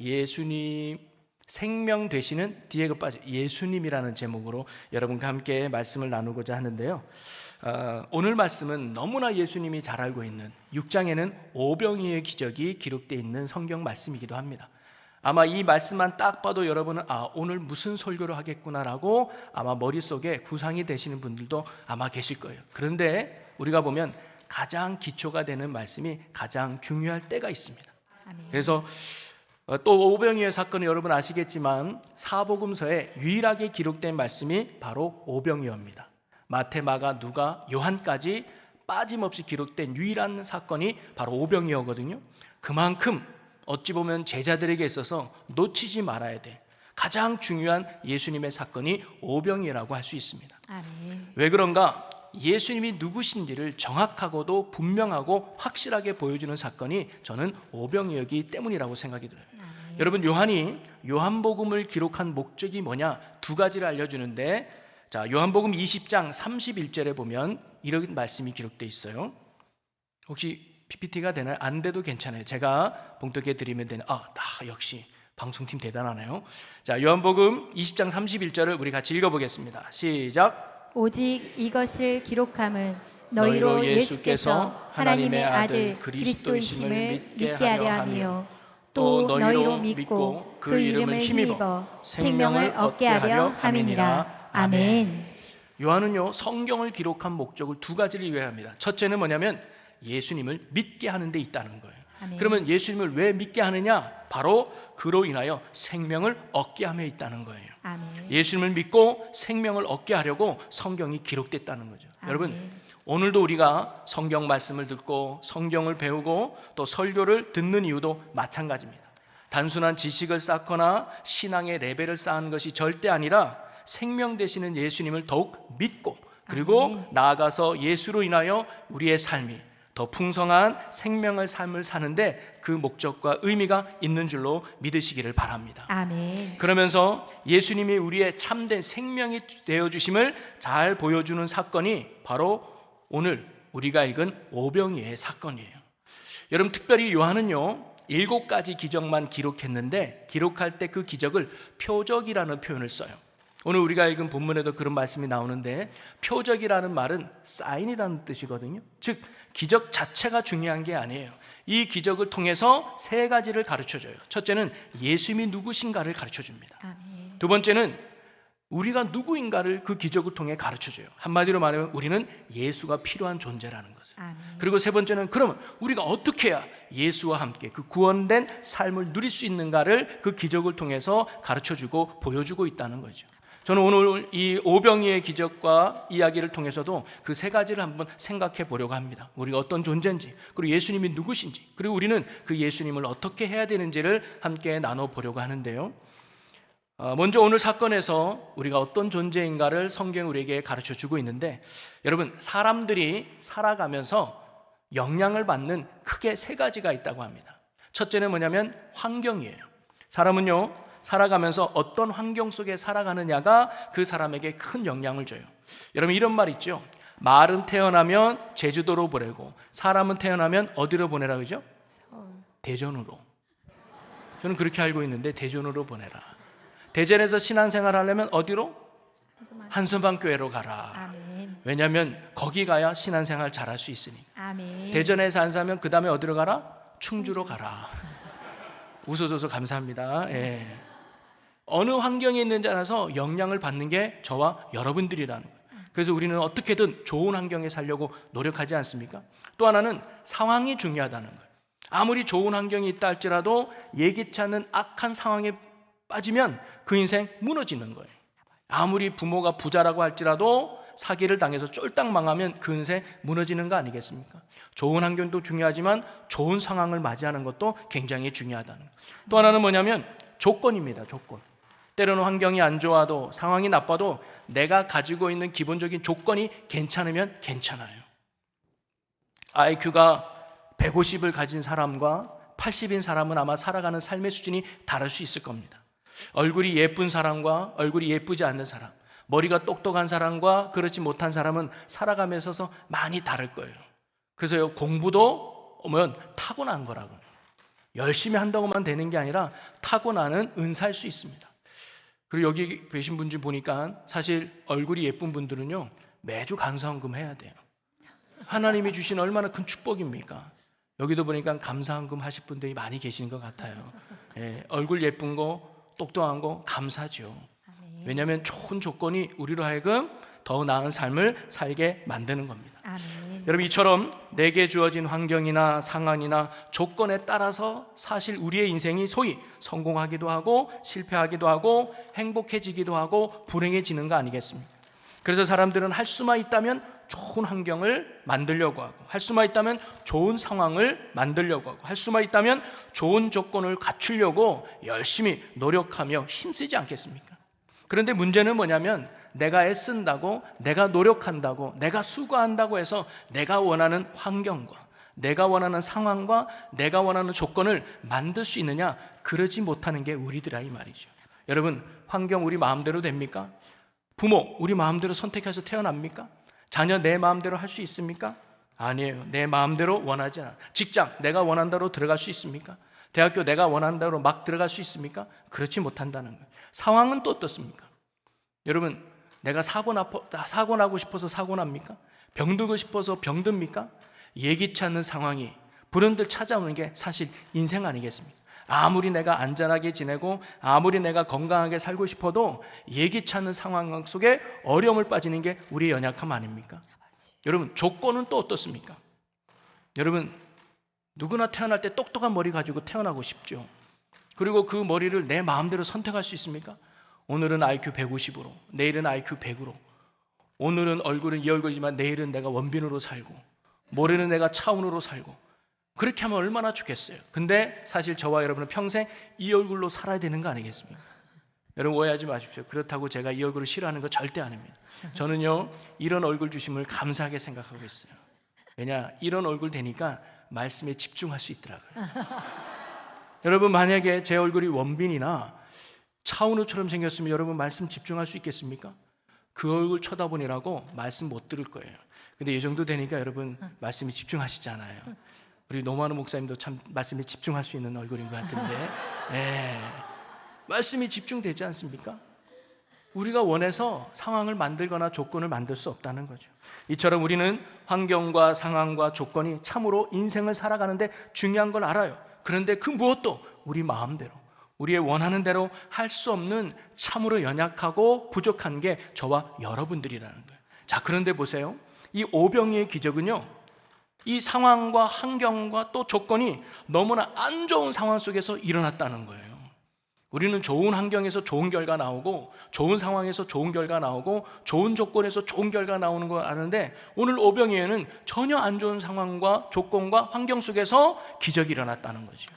예수님 생명 되시는 뒤에 그 빠져 예수님이라는 제목으로 여러분과 함께 말씀을 나누고자 하는데요. 오늘 말씀은 너무나 예수님이 잘 알고 있는 6장에는 오병이어의 기적이 기록되어 있는 성경 말씀이기도 합니다. 아마 이 말씀만 딱 봐도 여러분은 오늘 무슨 설교를 하겠구나라고 아마 머릿속에 구상이 되시는 분들도 아마 계실 거예요. 그런데 우리가 보면 가장 기초가 되는 말씀이 가장 중요할 때가 있습니다. 아멘. 그래서 또 오병이어 사건은 여러분 아시겠지만 사복음서에 유일하게 기록된 말씀이 바로 오병이어입니다. 마태, 마가, 누가, 요한까지 빠짐없이 기록된 유일한 사건이 바로 오병이어거든요. 그만큼 어찌 보면 제자들에게 있어서 놓치지 말아야 될 가장 중요한 예수님의 사건이 오병이어라고 할 수 있습니다. 아멘. 왜 그런가? 예수님이 누구신지를 정확하고도 분명하고 확실하게 보여주는 사건이 저는 오병이어이기 때문이라고 생각이 들어요. 아멘. 여러분, 요한이 요한복음을 기록한 목적이 뭐냐? 두 가지를 알려주는데, 자, 요한복음 20장 31절에 보면 이런 말씀이 기록되어 있어요. 혹시 PPT가 되나요? 안 돼도 괜찮아요. 제가 봉독해 드리면 되는. 역시 방송팀 대단하네요. 자, 요한복음 20장 31절을 우리 같이 읽어보겠습니다. 시작. 오직 이것을 기록함은 너희로 예수께서 하나님의 아들 그리스도이심을 믿게 하려 함이요 또 너희로 믿고 그 이름을 힘입어 생명을 얻게 하려 함이니라. 아멘. 요한은요, 성경을 기록한 목적을 두 가지를 이해합니다. 첫째는 뭐냐면 예수님을 믿게 하는 데 있다는 거예요. 아멘. 그러면 예수님을 왜 믿게 하느냐? 바로 그로 인하여 생명을 얻게 함에 있다는 거예요. 아멘. 예수님을 믿고 생명을 얻게 하려고 성경이 기록됐다는 거죠. 아멘. 여러분, 오늘도 우리가 성경 말씀을 듣고 성경을 배우고 또 설교를 듣는 이유도 마찬가지입니다. 단순한 지식을 쌓거나 신앙의 레벨을 쌓은 것이 절대 아니라 생명 되시는 예수님을 더욱 믿고 그리고 아멘. 나아가서 예수로 인하여 우리의 삶이 더 풍성한 생명의 삶을 사는데 그 목적과 의미가 있는 줄로 믿으시기를 바랍니다. 아멘. 그러면서 예수님이 우리의 참된 생명이 되어주심을 잘 보여주는 사건이 바로 오늘 우리가 읽은 오병이어의 사건이에요. 여러분, 특별히 요한은요 7가지 기적만 기록했는데 기록할 때 그 기적을 표적이라는 표현을 써요. 오늘 우리가 읽은 본문에도 그런 말씀이 나오는데 표적이라는 말은 사인이라는 뜻이거든요. 즉 기적 자체가 중요한 게 아니에요. 이 기적을 통해서 3가지를 가르쳐줘요. 첫째는 예수님이 누구신가를 가르쳐줍니다. 아멘. 두 번째는 우리가 누구인가를 그 기적을 통해 가르쳐줘요. 한마디로 말하면 우리는 예수가 필요한 존재라는 것을. 아멘. 그리고 세 번째는 그러면 우리가 어떻게 해야 예수와 함께 그 구원된 삶을 누릴 수 있는가를 그 기적을 통해서 가르쳐주고 보여주고 있다는 거죠. 저는 오늘 이 오병이어의 기적과 이야기를 통해서도 그 3가지를 한번 생각해 보려고 합니다. 우리가 어떤 존재인지, 그리고 예수님이 누구신지, 그리고 우리는 그 예수님을 어떻게 해야 되는지를 함께 나눠보려고 하는데요. 먼저 오늘 사건에서 우리가 어떤 존재인가를 성경이 우리에게 가르쳐주고 있는데, 여러분, 사람들이 살아가면서 영향을 받는 크게 3가지가 있다고 합니다. 첫째는 뭐냐면 환경이에요. 사람은요 살아가면서 어떤 환경 속에 살아가느냐가 그 사람에게 큰 영향을 줘요. 여러분, 이런 말 있죠. 말은 태어나면 제주도로 보내고 사람은 태어나면 어디로 보내라 그러죠? 대전으로. 저는 그렇게 알고 있는데 대전으로 보내라. 대전에서 신앙생활 하려면 어디로? 한서방교회로 가라. 아멘. 왜냐하면 거기 가야 신앙생활 잘할 수 있으니까. 아멘. 대전에서 안 사면 그 다음에 어디로 가라? 충주로 가라. 웃어줘서 감사합니다. 예. 어느 환경에 있는지 알아서 영향을 받는 게 저와 여러분들이라는 거예요. 그래서 우리는 어떻게든 좋은 환경에 살려고 노력하지 않습니까? 또 하나는 상황이 중요하다는 거예요. 아무리 좋은 환경이 있다 할지라도 예기치 않는 악한 상황에 빠지면 그 인생 무너지는 거예요. 아무리 부모가 부자라고 할지라도 사기를 당해서 쫄딱 망하면 그 인생 무너지는 거 아니겠습니까? 좋은 환경도 중요하지만 좋은 상황을 맞이하는 것도 굉장히 중요하다는 거예요. 또 하나는 뭐냐면 조건입니다. 조건. 때로는 환경이 안 좋아도 상황이 나빠도 내가 가지고 있는 기본적인 조건이 괜찮으면 괜찮아요. IQ가 150을 가진 사람과 80인 사람은 아마 살아가는 삶의 수준이 다를 수 있을 겁니다. 얼굴이 예쁜 사람과 얼굴이 예쁘지 않는 사람, 머리가 똑똑한 사람과 그렇지 못한 사람은 살아가면서 많이 다를 거예요. 그래서 공부도 타고난 거라고요. 열심히 한다고만 되는 게 아니라 타고나는 은사일 수 있습니다. 그리고 여기 계신 분 중 보니까 사실 얼굴이 예쁜 분들은요, 매주 감사헌금 해야 돼요. 하나님이 주신 얼마나 큰 축복입니까? 여기도 보니까 감사헌금 하실 분들이 많이 계시는 것 같아요. 예, 얼굴 예쁜 거, 똑똑한 거 감사죠. 왜냐하면 좋은 조건이 우리로 하여금 더 나은 삶을 살게 만드는 겁니다. 아멘. 여러분, 이처럼 내게 주어진 환경이나 상황이나 조건에 따라서 사실 우리의 인생이 소위 성공하기도 하고 실패하기도 하고 행복해지기도 하고 불행해지는 거 아니겠습니까? 그래서 사람들은 할 수만 있다면 좋은 환경을 만들려고 하고, 할 수만 있다면 좋은 상황을 만들려고 하고, 할 수만 있다면 좋은 조건을 갖추려고 열심히 노력하며 힘쓰지 않겠습니까? 그런데 문제는 뭐냐면, 내가 애쓴다고, 내가 노력한다고, 내가 수고한다고 해서 내가 원하는 환경과 내가 원하는 상황과 내가 원하는 조건을 만들 수 있느냐? 그러지 못하는 게 우리들이라 이 말이죠. 여러분, 환경 우리 마음대로 됩니까? 부모 우리 마음대로 선택해서 태어납니까? 자녀 내 마음대로 할 수 있습니까? 아니에요. 내 마음대로 원하지 않아. 직장 내가 원하는 대로 들어갈 수 있습니까? 대학교 내가 원하는 대로 막 들어갈 수 있습니까? 그렇지 못한다는 거예요. 상황은 또 어떻습니까? 여러분, 내가 사고 나고 싶어서 사고 납니까? 병들고 싶어서 병듭니까? 예기치 않는 상황이 불현듯 찾아오는 게 사실 인생 아니겠습니까? 아무리 내가 안전하게 지내고 아무리 내가 건강하게 살고 싶어도 예기치 않는 상황 속에 어려움을 빠지는 게 우리의 연약함 아닙니까? 여러분, 조건은 또 어떻습니까? 여러분, 누구나 태어날 때 똑똑한 머리 가지고 태어나고 싶죠. 그리고 그 머리를 내 마음대로 선택할 수 있습니까? 오늘은 IQ 150으로, 내일은 IQ 100으로, 오늘은 얼굴은 이 얼굴이지만 내일은 내가 원빈으로 살고, 모레는 내가 차은우로 살고, 그렇게 하면 얼마나 좋겠어요. 근데 사실 저와 여러분은 평생 이 얼굴로 살아야 되는 거 아니겠습니까? 여러분, 오해하지 마십시오. 그렇다고 제가 이 얼굴을 싫어하는 거 절대 아닙니다. 저는요, 이런 얼굴 주심을 감사하게 생각하고 있어요. 왜냐, 이런 얼굴 되니까 말씀에 집중할 수 있더라고요. 여러분, 만약에 제 얼굴이 원빈이나 차은우처럼 생겼으면 여러분 말씀 집중할 수 있겠습니까? 그 얼굴 쳐다보느라고 말씀 못 들을 거예요. 근데 이 정도 되니까 여러분 말씀에 집중하시잖아요. 우리 노만우 목사님도 참 말씀에 집중할 수 있는 얼굴인 것 같은데, 말씀이 집중되지 않습니까? 우리가 원해서 상황을 만들거나 조건을 만들 수 없다는 거죠. 이처럼 우리는 환경과 상황과 조건이 참으로 인생을 살아가는데 중요한 걸 알아요. 그런데 그 무엇도 우리 마음대로, 우리의 원하는 대로 할 수 없는 참으로 연약하고 부족한 게 저와 여러분들이라는 거예요. 자, 그런데 보세요. 이 오병이의 기적은요, 이 상황과 환경과 또 조건이 너무나 안 좋은 상황 속에서 일어났다는 거예요. 우리는 좋은 환경에서 좋은 결과 나오고, 좋은 상황에서 좋은 결과 나오고, 좋은 조건에서 좋은 결과 나오는 걸 아는데, 오늘 오병이에는 전혀 안 좋은 상황과 조건과 환경 속에서 기적이 일어났다는 거죠.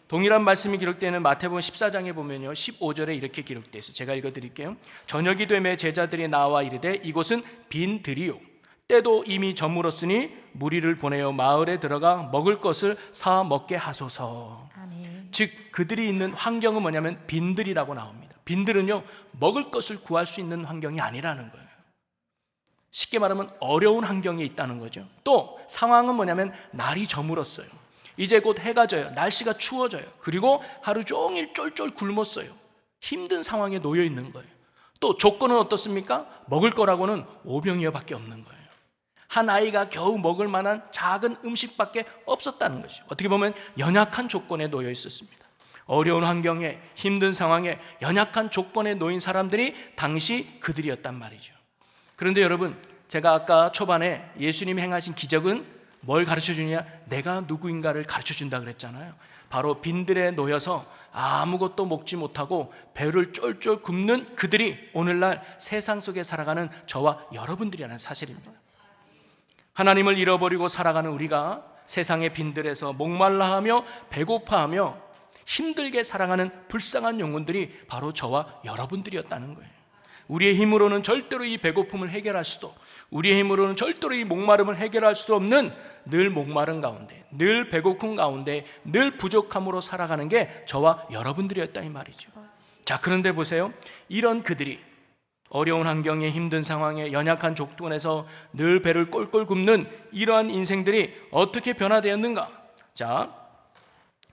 동일한 말씀이 기록되는 마태복음 14장에 보면요, 15절에 이렇게 기록되어 있어요. 제가 읽어드릴게요. 저녁이 되매 제자들이 나와 이르되 이곳은 빈 들이요 때도 이미 저물었으니 무리를 보내어 마을에 들어가 먹을 것을 사 먹게 하소서. 아멘. 즉 그들이 있는 환경은 뭐냐면 빈들이라고 나옵니다. 빈들은요, 먹을 것을 구할 수 있는 환경이 아니라는 거예요. 쉽게 말하면 어려운 환경에 있다는 거죠. 또 상황은 뭐냐면 날이 저물었어요. 이제 곧 해가 져요. 날씨가 추워져요. 그리고 하루 종일 쫄쫄 굶었어요. 힘든 상황에 놓여 있는 거예요. 또 조건은 어떻습니까? 먹을 거라고는 오병이어밖에 없는 거예요. 한 아이가 겨우 먹을 만한 작은 음식밖에 없었다는 것이죠. 어떻게 보면 연약한 조건에 놓여 있었습니다. 어려운 환경에, 힘든 상황에, 연약한 조건에 놓인 사람들이 당시 그들이었단 말이죠. 그런데 여러분, 제가 아까 초반에 예수님이 행하신 기적은 뭘 가르쳐 주냐? 내가 누구인가를 가르쳐 준다 그랬잖아요. 바로 빈들에 놓여서 아무것도 먹지 못하고 배를 쫄쫄 굶는 그들이 오늘날 세상 속에 살아가는 저와 여러분들이라는 사실입니다. 하나님을 잃어버리고 살아가는 우리가 세상의 빈들에서 목말라하며 배고파하며 힘들게 살아가는 불쌍한 영혼들이 바로 저와 여러분들이었다는 거예요. 우리의 힘으로는 절대로 이 배고픔을 해결할 수도, 우리의 힘으로는 절대로 이 목마름을 해결할 수도 없는 늘 목마른 가운데, 늘 배고픈 가운데, 늘 부족함으로 살아가는 게 저와 여러분들이었다 이 말이죠. 자, 그런데 보세요. 이런 그들이 어려운 환경에, 힘든 상황에, 연약한 조건에서 늘 배를 꼴꼴 굶는 이러한 인생들이 어떻게 변화되었는가? 자,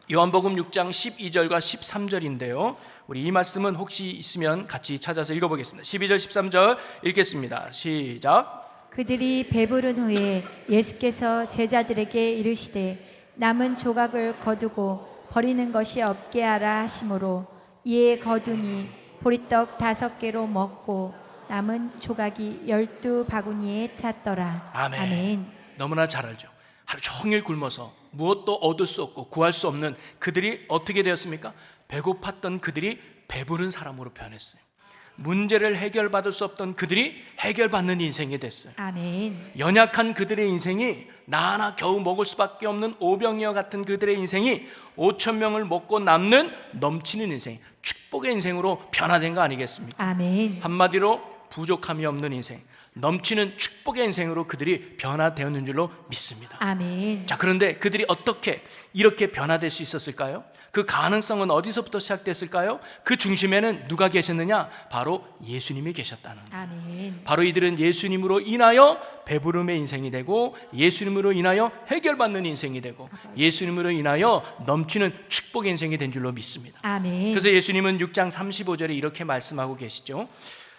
요한복음 6장 12절과 13절인데요. 우리 이 말씀은 혹시 있으면 같이 찾아서 읽어보겠습니다. 12절 13절 읽겠습니다. 시작. 그들이 배부른 후에 예수께서 제자들에게 이르시되 남은 조각을 거두고 버리는 것이 없게 하라 하시므로 이에 거두니 보리떡 5개로 먹고 남은 조각이 12바구니에 찼더라. 아멘. 아멘. 너무나 잘 알죠. 하루 종일 굶어서 무엇도 얻을 수 없고 구할 수 없는 그들이 어떻게 되었습니까? 배고팠던 그들이 배부른 사람으로 변했어요. 문제를 해결받을 수 없던 그들이 해결받는 인생이 됐어요. 아멘. 연약한 그들의 인생이 나 하나 겨우 먹을 수밖에 없는 오병이어 같은 그들의 인생이 5천 명을 먹고 남는 넘치는 인생, 축복의 인생으로 변화된 거 아니겠습니까? 아멘. 한마디로 부족함이 없는 인생, 넘치는 축복의 인생으로 그들이 변화되었는 줄로 믿습니다. 아멘. 자, 그런데 그들이 어떻게 이렇게 변화될 수 있었을까요? 그 가능성은 어디서부터 시작됐을까요? 그 중심에는 누가 계셨느냐? 바로 예수님이 계셨다는 거예요. 아멘. 바로 이들은 예수님으로 인하여 배부름의 인생이 되고, 예수님으로 인하여 해결받는 인생이 되고, 예수님으로 인하여 넘치는 축복의 인생이 된 줄로 믿습니다. 아멘. 그래서 예수님은 6장 35절에 이렇게 말씀하고 계시죠.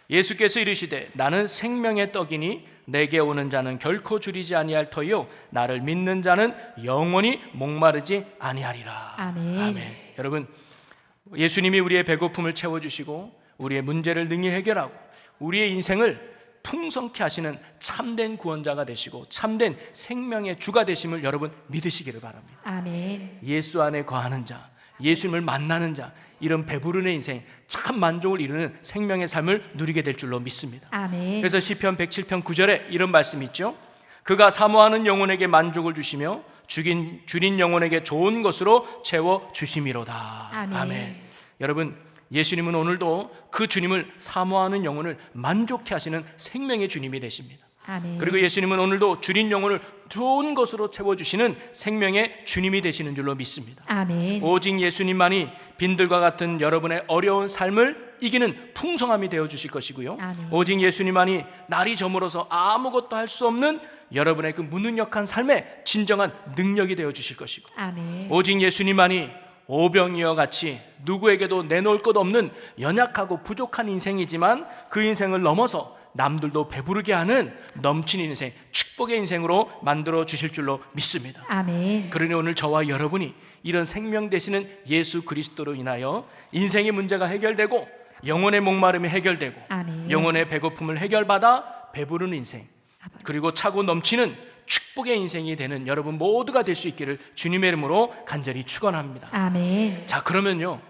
예수께서 이르시되 나는 생명의 떡이니 내게 오는 자는 결코 줄이지 아니할 터이요 나를 믿는 자는 영원히 목마르지 아니하리라. 아멘. 아멘. 여러분, 예수님이 우리의 배고픔을 채워주시고 우리의 문제를 능히 해결하고 우리의 인생을 풍성케 하시는 참된 구원자가 되시고 참된 생명의 주가 되심을 여러분 믿으시기를 바랍니다. 아멘. 예수 안에 거하는 자, 예수님을 만나는 자, 이런 배부르는 인생, 참 만족을 이루는 생명의 삶을 누리게 될 줄로 믿습니다. 아멘. 그래서 시편 107편 9절에 이런 말씀이 있죠. 그가 사모하는 영혼에게 만족을 주시며 줄인 영혼에게 좋은 것으로 채워 주심이로다. 아멘. 여러분, 예수님은 오늘도 그 주님을 사모하는 영혼을 만족케 하시는 생명의 주님이 되십니다. 아멘. 그리고 예수님은 오늘도 줄인 영혼을 좋은 것으로 채워주시는 생명의 주님이 되시는 줄로 믿습니다. 아멘. 오직 예수님만이 빈들과 같은 여러분의 어려운 삶을 이기는 풍성함이 되어주실 것이고요. 아멘. 오직 예수님만이 날이 저물어서 아무것도 할 수 없는 여러분의 그 무능력한 삶의 진정한 능력이 되어주실 것이고, 아멘. 오직 예수님만이 오병이어 같이 누구에게도 내놓을 것 없는 연약하고 부족한 인생이지만 그 인생을 넘어서 남들도 배부르게 하는 넘치는 인생, 축복의 인생으로 만들어 주실 줄로 믿습니다. 아멘. 그러니 오늘 저와 여러분이 이런 생명 되시는 예수 그리스도로 인하여 인생의 문제가 해결되고 영혼의 목마름이 해결되고 아멘. 영혼의 배고픔을 해결받아 배부른 인생, 그리고 차고 넘치는 축복의 인생이 되는 여러분 모두가 될 수 있기를 주님의 이름으로 간절히 축원합니다. 아멘. 자, 그러면요,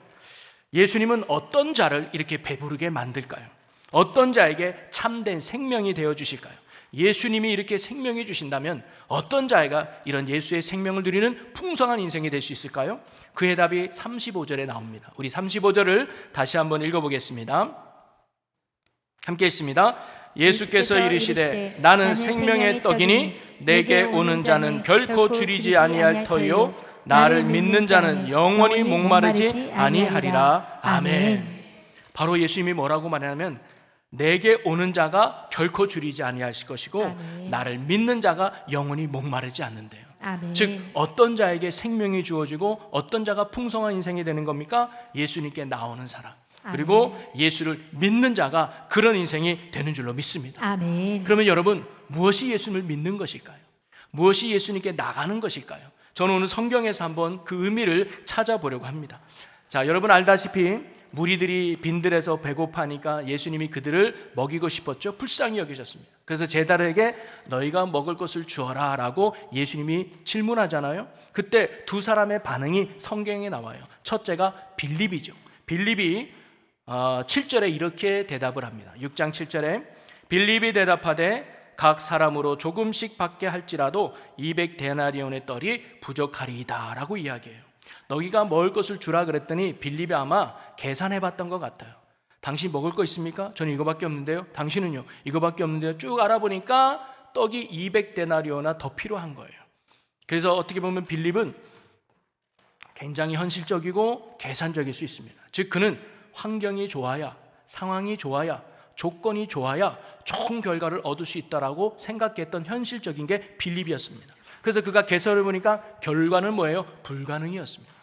예수님은 어떤 자를 이렇게 배부르게 만들까요? 어떤 자에게 참된 생명이 되어 주실까요? 예수님이 이렇게 생명해 주신다면 어떤 자가 이런 예수의 생명을 누리는 풍성한 인생이 될 수 있을까요? 그 해답이 35절에 나옵니다. 우리 35절을 다시 한번 읽어보겠습니다. 함께 읽습니다. 예수께서 이르시되 나는 생명의 떡이니 내게 오는 자는 결코 줄이지 아니할 터이요 나를 믿는 자는 영원히 목마르지 아니하리라. 아멘. 바로 예수님이 뭐라고 말하냐면 내게 오는 자가 결코 줄이지 아니할 것이고 아멘. 나를 믿는 자가 영원히 목마르지 않는데요. 아멘. 즉 어떤 자에게 생명이 주어지고 어떤 자가 풍성한 인생이 되는 겁니까? 예수님께 나오는 사람, 그리고 예수를 믿는 자가 그런 인생이 되는 줄로 믿습니다. 아멘. 그러면 여러분, 무엇이 예수님을 믿는 것일까요? 무엇이 예수님께 나가는 것일까요? 저는 오늘 성경에서 한번 그 의미를 찾아보려고 합니다. 자, 여러분 알다시피 무리들이 빈들에서 배고파하니까 예수님이 그들을 먹이고 싶었죠. 불쌍히 여기셨습니다. 그래서 제자들에게 너희가 먹을 것을 주어라 라고 예수님이 질문하잖아요. 그때 두 사람의 반응이 성경에 나와요. 첫째가 빌립이죠. 빌립이 7절에 이렇게 대답을 합니다. 6장 7절에 빌립이 대답하되 각 사람으로 조금씩 받게 할지라도 200데나리온의 떡이 부족하리이다 라고 이야기해요. 너희가 먹을 것을 주라 그랬더니 빌립이 아마 계산해 봤던 것 같아요. 당신 먹을 거 있습니까? 저는 이거밖에 없는데요. 당신은요? 이거밖에 없는데요. 쭉 알아보니까 떡이 200데나리온이나 더 필요한 거예요. 그래서 어떻게 보면 빌립은 굉장히 현실적이고 계산적일 수 있습니다. 즉 그는 환경이 좋아야, 상황이 좋아야, 조건이 좋아야 좋은 결과를 얻을 수 있다라고 생각했던 현실적인 게 빌립이었습니다. 그래서 그가 계산을 보니까 결과는 뭐예요? 불가능이었습니다.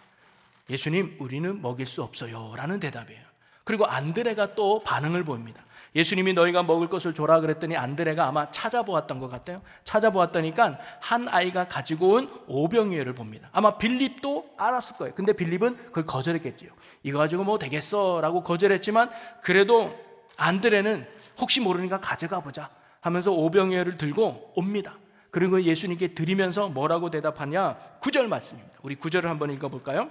예수님, 우리는 먹일 수 없어요 라는 대답이에요. 그리고 안드레가 또 반응을 보입니다. 예수님이 너희가 먹을 것을 줘라 그랬더니 안드레가 아마 찾아보았던 것 같아요. 찾아보았더니까 한 아이가 가지고 온 오병이어를 봅니다. 아마 빌립도 알았을 거예요. 근데 빌립은 그걸 거절했겠지요. 이거 가지고 뭐 되겠어 라고 거절했지만, 그래도 안드레는 혹시 모르니까 가져가 보자 하면서 오병이어를 들고 옵니다. 그리고 예수님께 드리면서 뭐라고 대답하냐, 9절 말씀입니다. 우리 9절을 한번 읽어볼까요?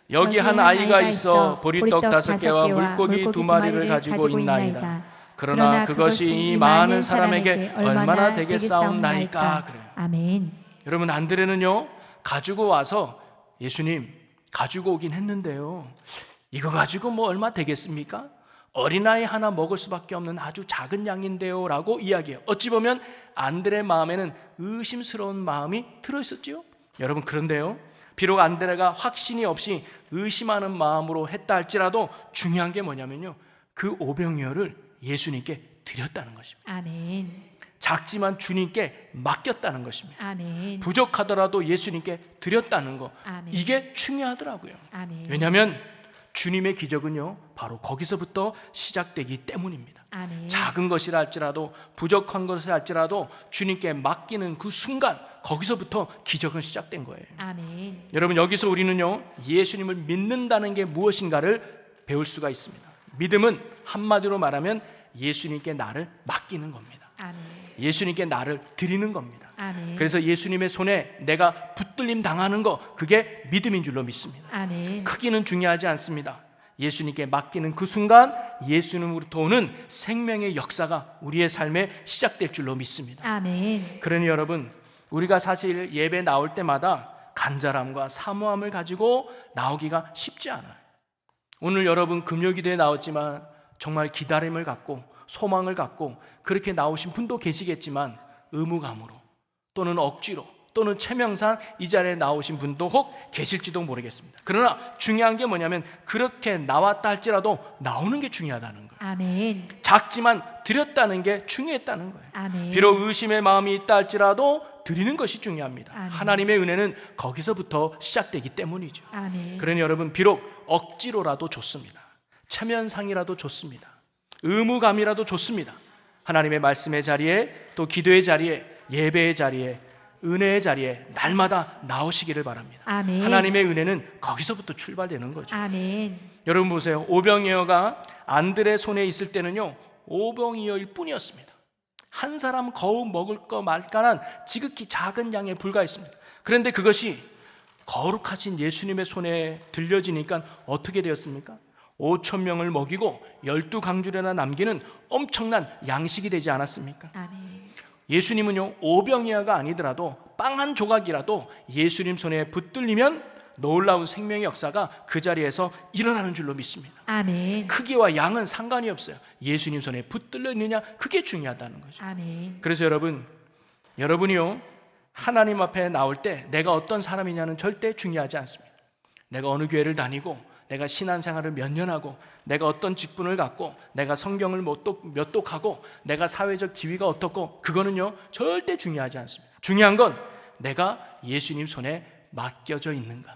여기 한 아이가 있어 보리떡 5개와 물고기 2마리를 가지고 있나이다. 그러나 그것이 이 많은 사람에게 얼마나 되겠사옵나이까. 그래요. 아멘. 여러분, 안드레는요 가지고 와서, 예수님 가지고 오긴 했는데요, 이거 가지고 뭐 얼마 되겠습니까? 어린아이 하나 먹을 수밖에 없는 아주 작은 양인데요 라고 이야기해요. 어찌 보면 안드레 마음에는 의심스러운 마음이 들어있었지요. 여러분, 그런데요, 비록 안드레가 확신이 없이 의심하는 마음으로 했다 할지라도 중요한 게 뭐냐면요, 그 오병이어를 예수님께 드렸다는 것입니다. 아멘. 작지만 주님께 맡겼다는 것입니다. 아멘. 부족하더라도 예수님께 드렸다는 거, 아멘. 이게 중요하더라고요. 아멘. 왜냐하면 주님의 기적은요 바로 거기서부터 시작되기 때문입니다. 아멘. 작은 것이라 할지라도, 부족한 것이라 할지라도 주님께 맡기는 그 순간, 거기서부터 기적은 시작된 거예요. 아멘. 여러분, 여기서 우리는요 예수님을 믿는다는 게 무엇인가를 배울 수가 있습니다. 믿음은 한마디로 말하면 예수님께 나를 맡기는 겁니다. 아멘. 예수님께 나를 드리는 겁니다. 아멘. 그래서 예수님의 손에 내가 붙들림 당하는 거, 그게 믿음인 줄로 믿습니다. 아멘. 크기는 중요하지 않습니다. 예수님께 맡기는 그 순간 예수님으로부터 오는 생명의 역사가 우리의 삶에 시작될 줄로 믿습니다. 아멘. 그러니 여러분, 우리가 사실 예배 나올 때마다 간절함과 사모함을 가지고 나오기가 쉽지 않아요. 오늘 여러분 금요기도에 나왔지만 정말 기다림을 갖고 소망을 갖고 그렇게 나오신 분도 계시겠지만, 의무감으로 또는 억지로 또는 체명상 이 자리에 나오신 분도 혹 계실지도 모르겠습니다. 그러나 중요한 게 뭐냐면, 그렇게 나왔다 할지라도 나오는 게 중요하다는 거예요. 아멘. 작지만 드렸다는 게 중요했다는 거예요. 아멘. 비록 의심의 마음이 있다 할지라도 드리는 것이 중요합니다. 아멘. 하나님의 은혜는 거기서부터 시작되기 때문이죠. 아멘. 그러니 여러분, 비록 억지로라도 좋습니다. 체면상이라도 좋습니다. 의무감이라도 좋습니다. 하나님의 말씀의 자리에, 또 기도의 자리에, 예배의 자리에, 은혜의 자리에 날마다 나오시기를 바랍니다. 아멘. 하나님의 은혜는 거기서부터 출발되는 거죠. 아멘. 여러분 보세요. 오병이어가 안드레 손에 있을 때는요 오병이어일 뿐이었습니다. 한 사람 거우 먹을 거 말까난 지극히 작은 양에 불과했습니다. 그런데 그것이 거룩하신 예수님의 손에 들려지니까 어떻게 되었습니까? 5,000명을 먹이고 12강줄에나 남기는 엄청난 양식이 되지 않았습니까? 아멘. 예수님은요 오병이어가 아니더라도 빵 한 조각이라도 예수님 손에 붙들리면 놀라운 생명의 역사가 그 자리에서 일어나는 줄로 믿습니다. 아멘. 크기와 양은 상관이 없어요. 예수님 손에 붙들려 있느냐, 그게 중요하다는 거죠. 아멘. 그래서 여러분이요 하나님 앞에 나올 때 내가 어떤 사람이냐는 절대 중요하지 않습니다. 내가 어느 교회를 다니고, 내가 신앙생활을 몇 년 하고, 내가 어떤 직분을 갖고, 내가 성경을 몇 독하고, 내가 사회적 지위가 어떻고, 그거는요 절대 중요하지 않습니다. 중요한 건 내가 예수님 손에 맡겨져 있는가,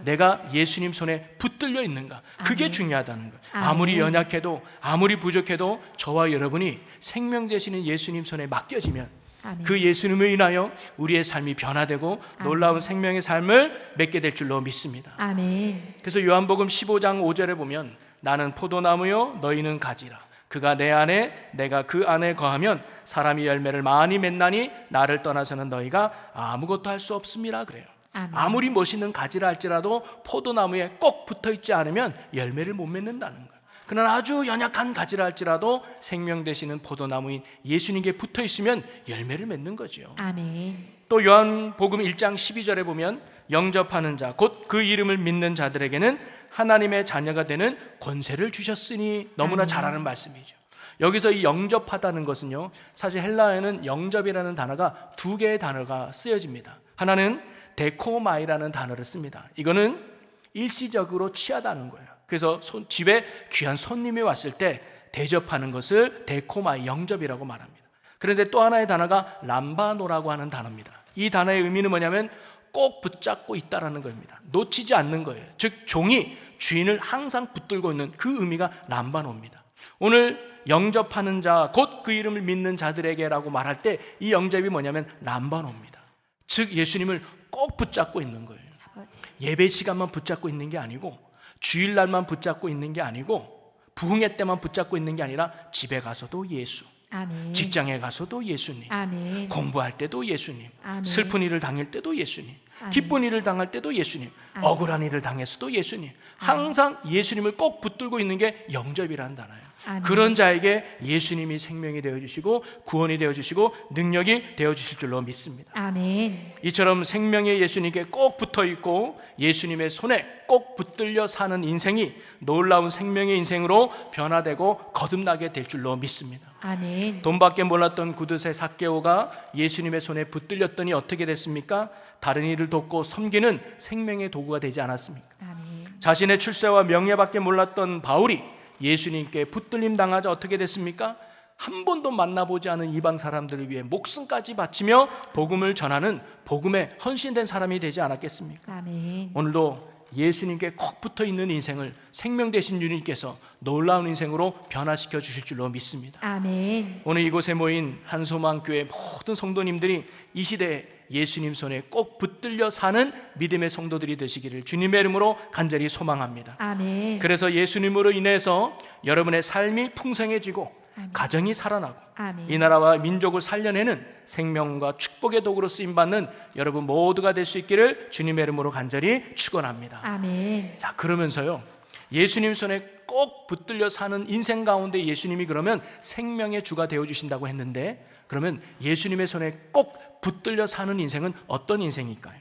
내가 예수님 손에 붙들려 있는가, 그게 아멘. 중요하다는 거예요. 아멘. 아무리 연약해도 아무리 부족해도 저와 여러분이 생명 되시는 예수님 손에 맡겨지면 아멘. 그 예수님을 인하여 우리의 삶이 변화되고 놀라운 생명의 삶을 맺게 될 줄로 믿습니다. 아멘. 그래서 요한복음 15장 5절에 보면, 나는 포도나무요 너희는 가지라. 그가 내 안에 내가 그 안에 거하면 사람이 열매를 많이 맺나니 나를 떠나서는 너희가 아무것도 할 수 없음이라 그래요. 아멘. 아무리 멋있는 가지라 할지라도 포도나무에 꼭 붙어있지 않으면 열매를 못 맺는다는 거예요. 그러나 아주 연약한 가지라 할지라도 생명 되시는 포도나무인 예수님께 붙어있으면 열매를 맺는 거죠. 아멘. 또 요한복음 1장 12절에 보면, 영접하는 자 곧 그 이름을 믿는 자들에게는 하나님의 자녀가 되는 권세를 주셨으니, 너무나 아멘. 잘 아는 말씀이죠. 여기서 이 영접하다는 것은요 사실 헬라어에는 영접이라는 단어가 두 개의 단어가 쓰여집니다. 하나는 데코마이라는 단어를 씁니다. 이거는 일시적으로 취하다는 거예요. 그래서 집에 귀한 손님이 왔을 때 대접하는 것을 데코마이, 영접이라고 말합니다. 그런데 또 하나의 단어가 람바노라고 하는 단어입니다. 이 단어의 의미는 뭐냐면 꼭 붙잡고 있다라는 겁니다. 놓치지 않는 거예요. 즉 종이 주인을 항상 붙들고 있는 그 의미가 람바노입니다. 오늘 영접하는 자, 곧 그 이름을 믿는 자들에게라고 말할 때 이 영접이 뭐냐면 람바노입니다. 즉 예수님을 꼭 붙잡고 있는 거예요. 아버지. 예배 시간만 붙잡고 있는 게 아니고, 주일날만 붙잡고 있는 게 아니고, 부흥회 때만 붙잡고 있는 게 아니라 집에 가서도 예수, 아멘. 직장에 가서도 예수님, 아멘. 공부할 때도 예수님, 아멘. 슬픈 일을 당할 때도 예수님, 아멘. 기쁜 일을 당할 때도 예수님, 아멘. 억울한 일을 당했어도 예수님, 항상 예수님을 꼭 붙들고 있는 게 영접이라는 단어예요. 아멘. 그런 자에게 예수님이 생명이 되어주시고 구원이 되어주시고 능력이 되어주실 줄로 믿습니다. 아멘. 이처럼 생명의 예수님께 꼭 붙어있고 예수님의 손에 꼭 붙들려 사는 인생이 놀라운 생명의 인생으로 변화되고 거듭나게 될 줄로 믿습니다. 아멘. 돈밖에 몰랐던 구두쇠 삭개오가 예수님의 손에 붙들렸더니 어떻게 됐습니까? 다른 일을 돕고 섬기는 생명의 도구가 되지 않았습니까? 아멘. 자신의 출세와 명예밖에 몰랐던 바울이 예수님께 붙들림 당하자 어떻게 됐습니까? 한 번도 만나보지 않은 이방 사람들을 위해 목숨까지 바치며 복음을 전하는 복음에 헌신된 사람이 되지 않았겠습니까? 아멘. 오늘도 예수님께 꼭 붙어있는 인생을 생명 되신 주님께서 놀라운 인생으로 변화시켜 주실 줄로 믿습니다. 아멘. 오늘 이곳에 모인 한소망교회 모든 성도님들이 이 시대에 예수님 손에 꼭 붙들려 사는 믿음의 성도들이 되시기를 주님의 이름으로 간절히 소망합니다. 아멘. 그래서 예수님으로 인해서 여러분의 삶이 풍성해지고 아멘. 가정이 살아나고 아멘. 이 나라와 민족을 살려내는 생명과 축복의 도구로 쓰임받는 여러분 모두가 될 수 있기를 주님의 이름으로 간절히 축원합니다. 아멘. 자, 그러면서요, 예수님 손에 꼭 붙들려 사는 인생 가운데 예수님이 그러면 생명의 주가 되어주신다고 했는데, 그러면 예수님의 손에 꼭 붙들려 사는 인생은 어떤 인생일까요?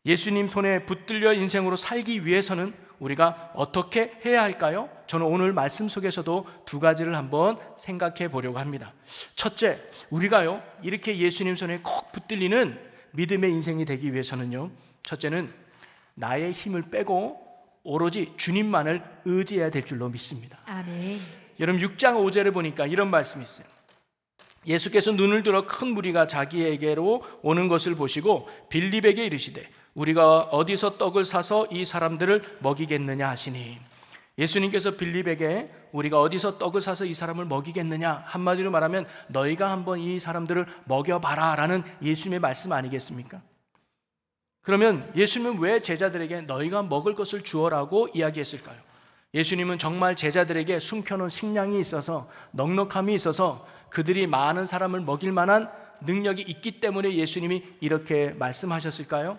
예수님 손에 붙들려 인생으로 살기 위해서는 우리가 어떻게 해야 할까요? 저는 오늘 말씀 속에서도 두 가지를 한번 생각해 보려고 합니다. 첫째, 우리가요 이렇게 예수님 손에 꼭 붙들리는 믿음의 인생이 되기 위해서는요, 첫째는 나의 힘을 빼고 오로지 주님만을 의지해야 될 줄로 믿습니다. 아멘. 여러분 6장 5절에 보니까 이런 말씀이 있어요. 예수께서 눈을 들어 큰 무리가 자기에게로 오는 것을 보시고 빌립에게 이르시되 우리가 어디서 떡을 사서 이 사람들을 먹이겠느냐 하시니, 예수님께서 빌립에게 우리가 어디서 떡을 사서 이 사람을 먹이겠느냐, 한마디로 말하면 너희가 한번 이 사람들을 먹여봐라 라는 예수님의 말씀 아니겠습니까? 그러면 예수님은 왜 제자들에게 너희가 먹을 것을 주어라고 이야기했을까요? 예수님은 정말 제자들에게 숨겨놓은 식량이 있어서, 넉넉함이 있어서 그들이 많은 사람을 먹일 만한 능력이 있기 때문에 예수님이 이렇게 말씀하셨을까요?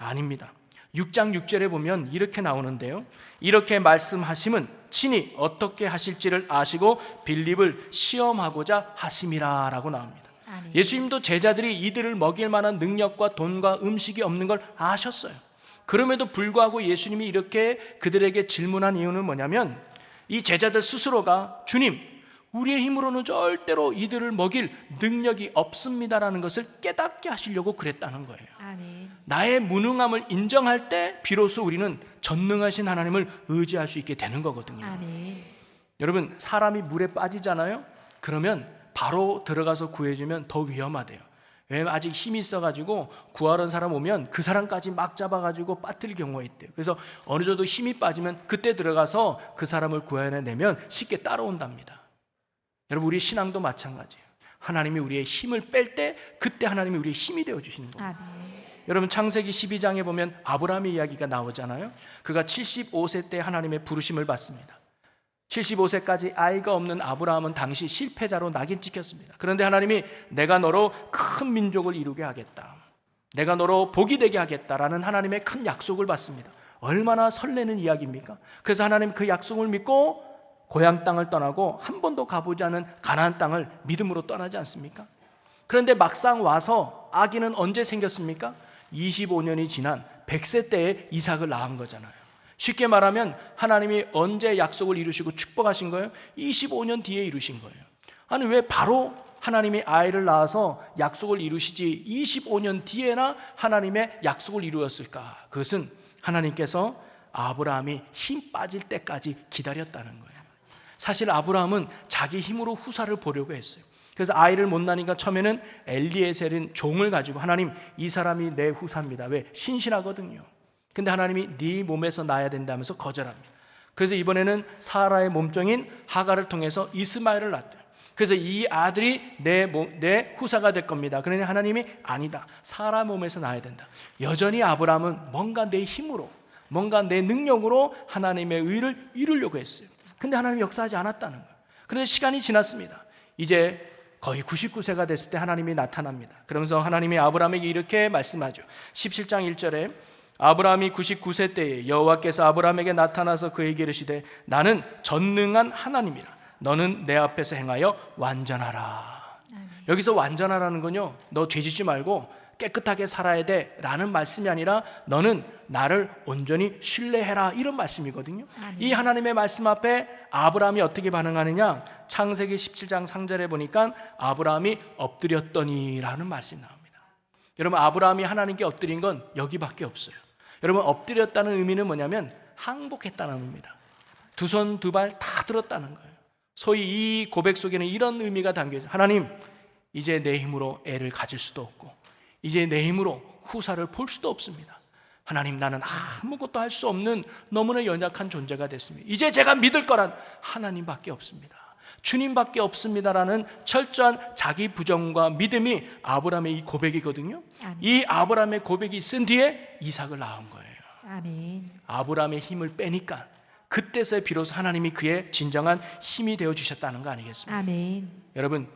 아닙니다. 6장 6절에 보면 이렇게 나오는데요, 이렇게 말씀하심은 친히 어떻게 하실지를 아시고 빌립을 시험하고자 하심이라 라고 나옵니다. 아멘. 예수님도 제자들이 이들을 먹일 만한 능력과 돈과 음식이 없는 걸 아셨어요. 그럼에도 불구하고 예수님이 이렇게 그들에게 질문한 이유는 뭐냐면, 이 제자들 스스로가 주님, 우리의 힘으로는 절대로 이들을 먹일 능력이 없습니다라는 것을 깨닫게 하시려고 그랬다는 거예요. 아멘. 나의 무능함을 인정할 때 비로소 우리는 전능하신 하나님을 의지할 수 있게 되는 거거든요. 아멘. 여러분, 사람이 물에 빠지잖아요. 그러면 바로 들어가서 구해주면 더 위험하대요. 왜냐면 아직 힘이 있어가지고 구하러 온 사람 오면 그 사람까지 막 잡아가지고 빠뜨릴 경우가 있대요. 그래서 어느 정도 힘이 빠지면 그때 들어가서 그 사람을 구해내면 쉽게 따라온답니다. 여러분, 우리 신앙도 마찬가지예요. 하나님이 우리의 힘을 뺄 때 그때 하나님이 우리의 힘이 되어주시는 겁니다. 아멘. 여러분, 창세기 12장에 보면 아브라함의 이야기가 나오잖아요. 그가 75세 때 하나님의 부르심을 받습니다. 75세까지 아이가 없는 아브라함은 당시 실패자로 낙인 찍혔습니다. 그런데 하나님이 내가 너로 큰 민족을 이루게 하겠다, 내가 너로 복이 되게 하겠다라는 하나님의 큰 약속을 받습니다. 얼마나 설레는 이야기입니까? 그래서 하나님 그 약속을 믿고 고향 땅을 떠나고 한 번도 가보지 않은 가나안 땅을 믿음으로 떠나지 않습니까? 그런데 막상 와서 아기는 언제 생겼습니까? 25년이 지난 100세 때에 이삭을 낳은 거잖아요. 쉽게 말하면 하나님이 언제 약속을 이루시고 축복하신 거예요? 25년 뒤에 이루신 거예요. 아니, 왜 바로 하나님이 아이를 낳아서 약속을 이루시지 25년 뒤에나 하나님의 약속을 이루었을까? 그것은 하나님께서 아브라함이 힘 빠질 때까지 기다렸다는 거예요. 사실 아브라함은 자기 힘으로 후사를 보려고 했어요. 그래서 아이를 못 낳으니까 처음에는 엘리에셀은 종을 가지고 하나님 이 사람이 내 후사입니다. 왜? 신실하거든요. 근데 하나님이 네 몸에서 낳아야 된다면서 거절합니다. 그래서 이번에는 사라의 몸종인 하갈을 통해서 이스마엘을 낳았대요. 그래서 이 아들이 내 후사가 될 겁니다. 그러니 하나님이 아니다. 사라 몸에서 낳아야 된다. 여전히 아브라함은 뭔가 내 힘으로, 뭔가 내 능력으로 하나님의 의를 이루려고 했어요. 근데 하나님이 역사하지 않았다는 거예요. 그런데 시간이 지났습니다. 이제 거의 99세가 됐을 때 하나님이 나타납니다. 그러면서 하나님이 아브라함에게 이렇게 말씀하죠. 17장 1절에 아브라함이 99세 때에 여호와께서 아브라함에게 나타나서 그에게 이르시되 나는 전능한 하나님이라 너는 내 앞에서 행하여 완전하라. 여기서 완전하라는 건요, 너 죄짓지 말고 깨끗하게 살아야 돼 라는 말씀이 아니라 너는 나를 온전히 신뢰해라 이런 말씀이거든요. 이 하나님의 말씀 앞에 아브라함이 어떻게 반응하느냐, 창세기 17장 3절에 보니까 아브라함이 엎드렸더니 라는 말씀이 나옵니다. 여러분, 아브라함이 하나님께 엎드린 건 여기밖에 없어요. 여러분, 엎드렸다는 의미는 뭐냐면 항복했다는 의미입니다. 두 손 두 발 다 들었다는 거예요. 소위 이 고백 속에는 이런 의미가 담겨 있어요. 하나님, 이제 내 힘으로 애를 가질 수도 없고 이제 내 힘으로 후사를 볼 수도 없습니다. 하나님, 나는 아무것도 할 수 없는 너무나 연약한 존재가 됐습니다. 이제 제가 믿을 거란 하나님밖에 없습니다. 주님밖에 없습니다라는 철저한 자기 부정과 믿음이 아브라함의 이 고백이거든요. 아멘. 이 아브라함의 고백이 있은 뒤에 이삭을 낳은 거예요. 아멘. 아브라함의 힘을 빼니까 그때서야 비로소 하나님이 그의 진정한 힘이 되어주셨다는 거 아니겠습니까? 아멘. 여러분,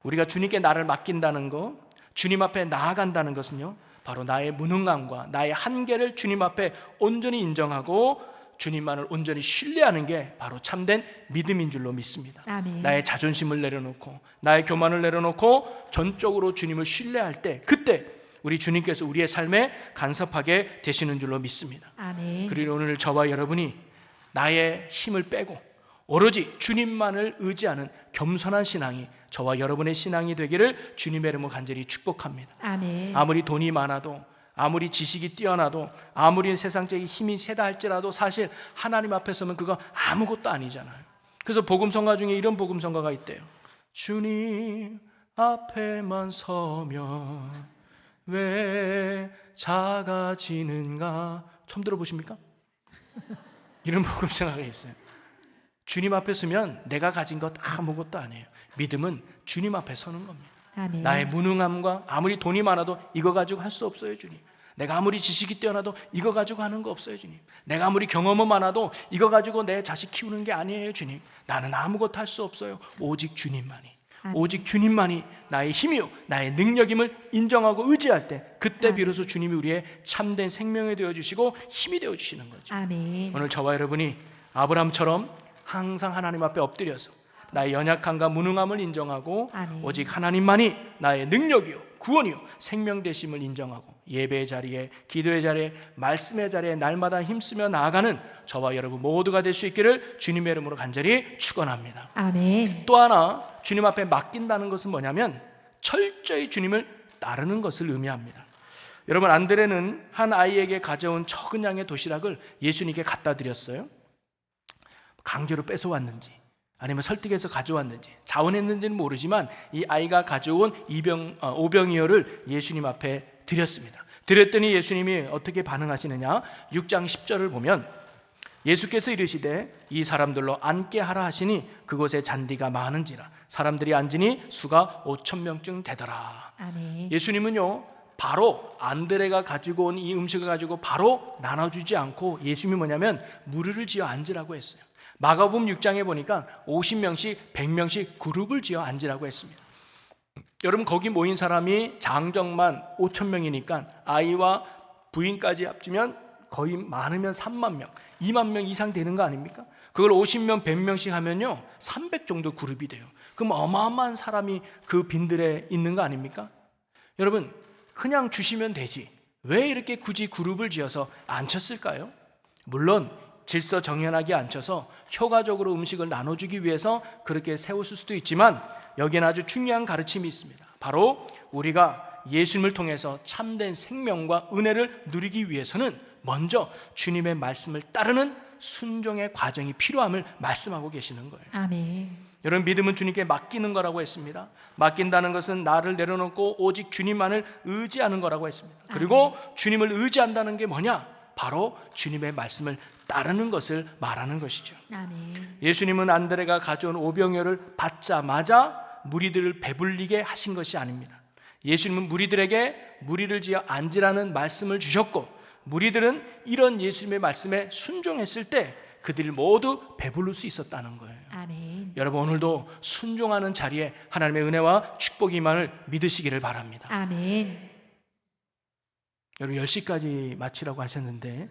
우리가 주님께 나를 맡긴다는 거, 주님 앞에 나아간다는 것은요, 바로 나의 무능함과 나의 한계를 주님 앞에 온전히 인정하고 주님만을 온전히 신뢰하는 게 바로 참된 믿음인 줄로 믿습니다. 아멘. 나의 자존심을 내려놓고 나의 교만을 내려놓고 전적으로 주님을 신뢰할 때, 그때 우리 주님께서 우리의 삶에 간섭하게 되시는 줄로 믿습니다. 아멘. 그리고 오늘 저와 여러분이 나의 힘을 빼고 오로지 주님만을 의지하는 겸손한 신앙이 저와 여러분의 신앙이 되기를 주님의 이름으로 간절히 축복합니다. 아멘. 아무리 돈이 많아도, 아무리 지식이 뛰어나도, 아무리 세상적인 힘이 세다 할지라도 사실 하나님 앞에 서면 그거 아무것도 아니잖아요. 그래서 복음성가 중에 이런 복음성가가 있대요. 주님 앞에만 서면 왜 작아지는가. 처음 들어보십니까? 이런 복음성가가 있어요. 주님 앞에 서면 내가 가진 것 아무것도 아니에요. 믿음은 주님 앞에 서는 겁니다. 아멘. 나의 무능함과 아무리 돈이 많아도 이거 가지고 할 수 없어요, 주님. 내가 아무리 지식이 뛰어나도 이거 가지고 하는 거 없어요, 주님. 내가 아무리 경험은 많아도 이거 가지고 내 자식 키우는 게 아니에요, 주님. 나는 아무것도 할 수 없어요. 오직 주님만이. 아멘. 오직 주님만이 나의 힘이요 나의 능력임을 인정하고 의지할 때, 그때 아멘. 비로소 주님이 우리의 참된 생명이 되어주시고 힘이 되어주시는 거죠. 아멘. 오늘 저와 여러분이 아브라함처럼 항상 하나님 앞에 엎드려서 나의 연약함과 무능함을 인정하고 아멘. 오직 하나님만이 나의 능력이요 구원이요 생명 되심을 인정하고 예배의 자리에, 기도의 자리에, 말씀의 자리에 날마다 힘쓰며 나아가는 저와 여러분 모두가 될 수 있기를 주님의 이름으로 간절히 축원합니다. 아멘. 또 하나, 주님 앞에 맡긴다는 것은 뭐냐면 철저히 주님을 따르는 것을 의미합니다. 여러분, 안드레는 한 아이에게 가져온 적은 양의 도시락을 예수님께 갖다 드렸어요. 강제로 뺏어왔는지 아니면 설득해서 가져왔는지 자원했는지는 모르지만 이 아이가 가져온 오병이어를 예수님 앞에 드렸습니다. 드렸더니 예수님이 어떻게 반응하시느냐, 6장 10절을 보면 예수께서 이르시되 이 사람들로 앉게 하라 하시니 그곳에 잔디가 많은지라 사람들이 앉으니 수가 5,000명쯤 되더라. 아멘. 예수님은요 바로 안드레가 가지고 온 이 음식을 가지고 바로 나눠주지 않고 예수님이 뭐냐면 무리를 지어 앉으라고 했어요. 마가복음 6장에 보니까 50명씩 100명씩 그룹을 지어 앉으라고 했습니다. 여러분, 거기 모인 사람이 장정만 5,000명이니까 아이와 부인까지 합치면 거의 많으면 3만 명, 2만 명 이상 되는 거 아닙니까? 그걸 50명, 100명씩 하면요 300 정도 그룹이 돼요. 그럼 어마어마한 사람이 그 빈들에 있는 거 아닙니까? 여러분, 그냥 주시면 되지 왜 이렇게 굳이 그룹을 지어서 앉혔을까요? 물론 질서 정연하게 앉혀서 효과적으로 음식을 나눠주기 위해서 그렇게 세웠을 수도 있지만 여기에는 아주 중요한 가르침이 있습니다. 바로 우리가 예수님을 통해서 참된 생명과 은혜를 누리기 위해서는 먼저 주님의 말씀을 따르는 순종의 과정이 필요함을 말씀하고 계시는 거예요. 아멘. 여러분, 믿음은 주님께 맡기는 거라고 했습니다. 맡긴다는 것은 나를 내려놓고 오직 주님만을 의지하는 거라고 했습니다. 그리고 주님을 의지한다는 게 뭐냐? 바로 주님의 말씀을 따르는 것을 말하는 것이죠. 아멘. 예수님은 안드레가 가져온 오병이어를 받자마자 무리들을 배불리게 하신 것이 아닙니다. 예수님은 무리들에게 무리를 지어 앉으라는 말씀을 주셨고, 무리들은 이런 예수님의 말씀에 순종했을 때 그들이 모두 배부를 수 있었다는 거예요. 아멘. 여러분, 오늘도 순종하는 자리에 하나님의 은혜와 축복이 임함을 믿으시기를 바랍니다. 아멘. 여러분, 10시까지 마치라고 하셨는데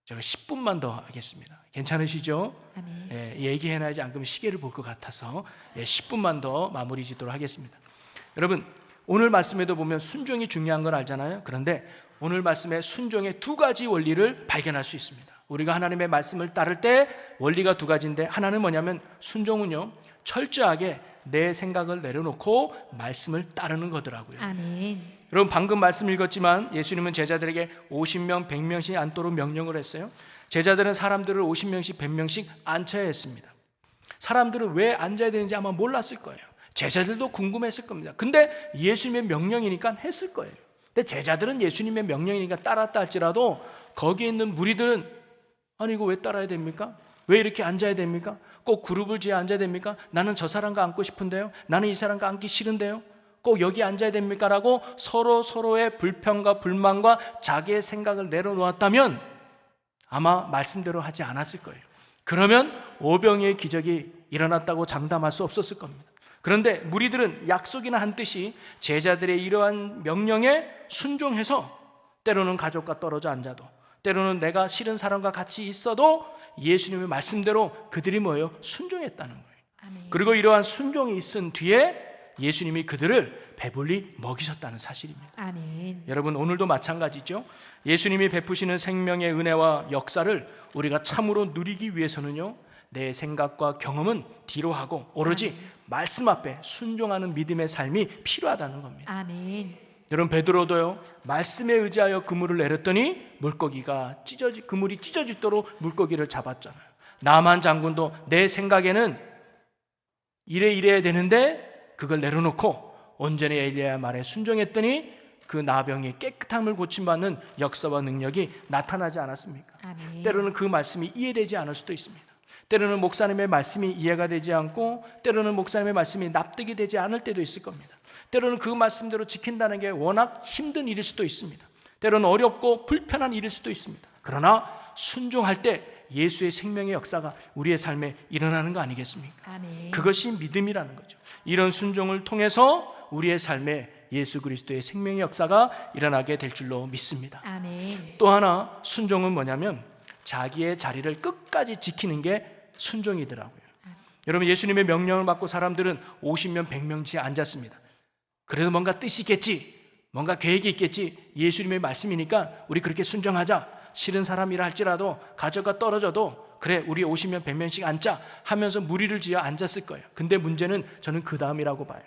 제가 10분만 더 하겠습니다. 괜찮으시죠? 아멘. 예, 얘기해놔야지 안 그러면 시계를 볼 것 같아서 10분만 더 마무리 짓도록 하겠습니다. 여러분, 오늘 말씀에도 보면 순종이 중요한 걸 알잖아요. 그런데 오늘 말씀에 순종의 두 가지 원리를 발견할 수 있습니다. 우리가 하나님의 말씀을 따를 때 원리가 두 가지인데, 하나는 뭐냐면 순종은요, 철저하게 내 생각을 내려놓고 말씀을 따르는 거더라고요. 아멘. 여러분, 방금 말씀 읽었지만 예수님은 제자들에게 50명, 100명씩 앉도록 명령을 했어요. 제자들은 사람들을 50명씩, 100명씩 앉혀야 했습니다. 사람들은 왜 앉아야 되는지 아마 몰랐을 거예요. 제자들도 궁금했을 겁니다. 근데 예수님의 명령이니까 했을 거예요. 근데 제자들은 예수님의 명령이니까 따랐다 할지라도 거기에 있는 무리들은, 아니 이거 왜 따라야 됩니까? 왜 이렇게 앉아야 됩니까? 꼭 그룹을 지어 앉아야 됩니까? 나는 저 사람과 앉고 싶은데요, 나는 이 사람과 앉기 싫은데요, 꼭 여기 앉아야 됩니까? 라고 서로의 불평과 불만과 자기의 생각을 내려놓았다면 아마 말씀대로 하지 않았을 거예요. 그러면 오병이의 기적이 일어났다고 장담할 수 없었을 겁니다. 그런데 무리들은 약속이나 한 뜻이 제자들의 이러한 명령에 순종해서 때로는 가족과 떨어져 앉아도, 때로는 내가 싫은 사람과 같이 있어도 예수님의 말씀대로 그들이 뭐예요? 순종했다는 거예요. 아멘. 그리고 이러한 순종이 있은 뒤에 예수님이 그들을 배불리 먹이셨다는 사실입니다. 아멘. 여러분, 오늘도 마찬가지죠. 예수님이 베푸시는 생명의 은혜와 역사를 우리가 참으로 누리기 위해서는요, 내 생각과 경험은 뒤로 하고 오로지 말씀 앞에 순종하는 믿음의 삶이 필요하다는 겁니다. 아멘. 여러분, 베드로도요, 말씀에 의지하여 그물을 내렸더니 그물이 찢어지도록 물고기를 잡았잖아요. 나만 장군도 내 생각에는 이래야 되는데 그걸 내려놓고 온전히 엘리야 말에 순종했더니 그 나병이 깨끗함을 고침받는 역사와 능력이 나타나지 않았습니까? 아멘. 때로는 그 말씀이 이해되지 않을 수도 있습니다. 때로는 목사님의 말씀이 이해가 되지 않고, 때로는 목사님의 말씀이 납득이 되지 않을 때도 있을 겁니다. 때로는 그 말씀대로 지킨다는 게 워낙 힘든 일일 수도 있습니다. 때로는 어렵고 불편한 일일 수도 있습니다. 그러나 순종할 때 예수의 생명의 역사가 우리의 삶에 일어나는 거 아니겠습니까? 아멘. 그것이 믿음이라는 거죠. 이런 순종을 통해서 우리의 삶에 예수 그리스도의 생명의 역사가 일어나게 될 줄로 믿습니다. 아멘. 또 하나 순종은 뭐냐면 자기의 자리를 끝까지 지키는 게 순종이더라고요. 여러분, 예수님의 명령을 받고 사람들은 50명, 100명씩 앉았습니다. 그래도 뭔가 뜻이 있겠지, 뭔가 계획이 있겠지, 예수님의 말씀이니까 우리 그렇게 순종하자, 싫은 사람이라 할지라도 가족과 떨어져도 그래 우리 50명, 100명씩 앉자 하면서 무리를 지어 앉았을 거예요. 근데 문제는 저는 그 다음이라고 봐요.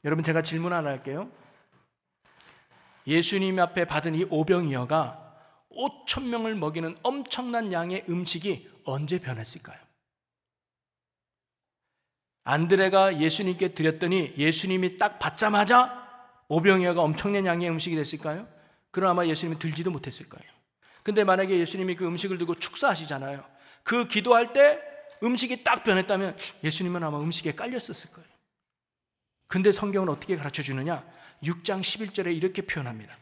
여러분, 제가 질문 하나 할게요. 예수님 앞에 받은 이 오병이어가 5,000명을 먹이는 엄청난 양의 음식이 언제 변했을까요? 안드레가 예수님께 드렸더니 예수님이 딱 받자마자 오병이어가 엄청난 양의 음식이 됐을까요? 그럼 아마 예수님이 들지도 못했을 거예요. 근데 만약에 예수님이 그 음식을 들고 축사하시잖아요. 그 기도할 때 음식이 딱 변했다면 예수님은 아마 음식에 깔렸었을 거예요. 근데 성경은 어떻게 가르쳐 주느냐? 6장 11절에 이렇게 표현합니다.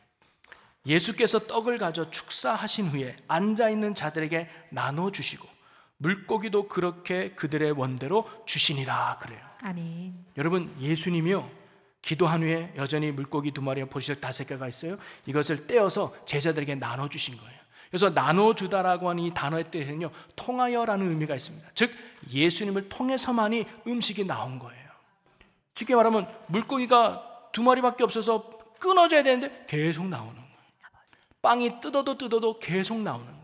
예수께서 떡을 가져 축사하신 후에 앉아있는 자들에게 나눠주시고 물고기도 그렇게 그들의 원대로 주시니라 그래요. 아멘. 여러분, 예수님이요, 기도한 후에 여전히 물고기 2마리와 보리쌀 5개가 있어요. 이것을 떼어서 제자들에게 나눠주신 거예요. 그래서 나눠주다라고 하는 이 단어의 뜻은요, 통하여라는 의미가 있습니다. 즉 예수님을 통해서만이 음식이 나온 거예요. 쉽게 말하면 물고기가 2마리밖에 없어서 끊어져야 되는데 계속 나오는 거예요. 빵이 뜯어도 계속 나오는 거예요.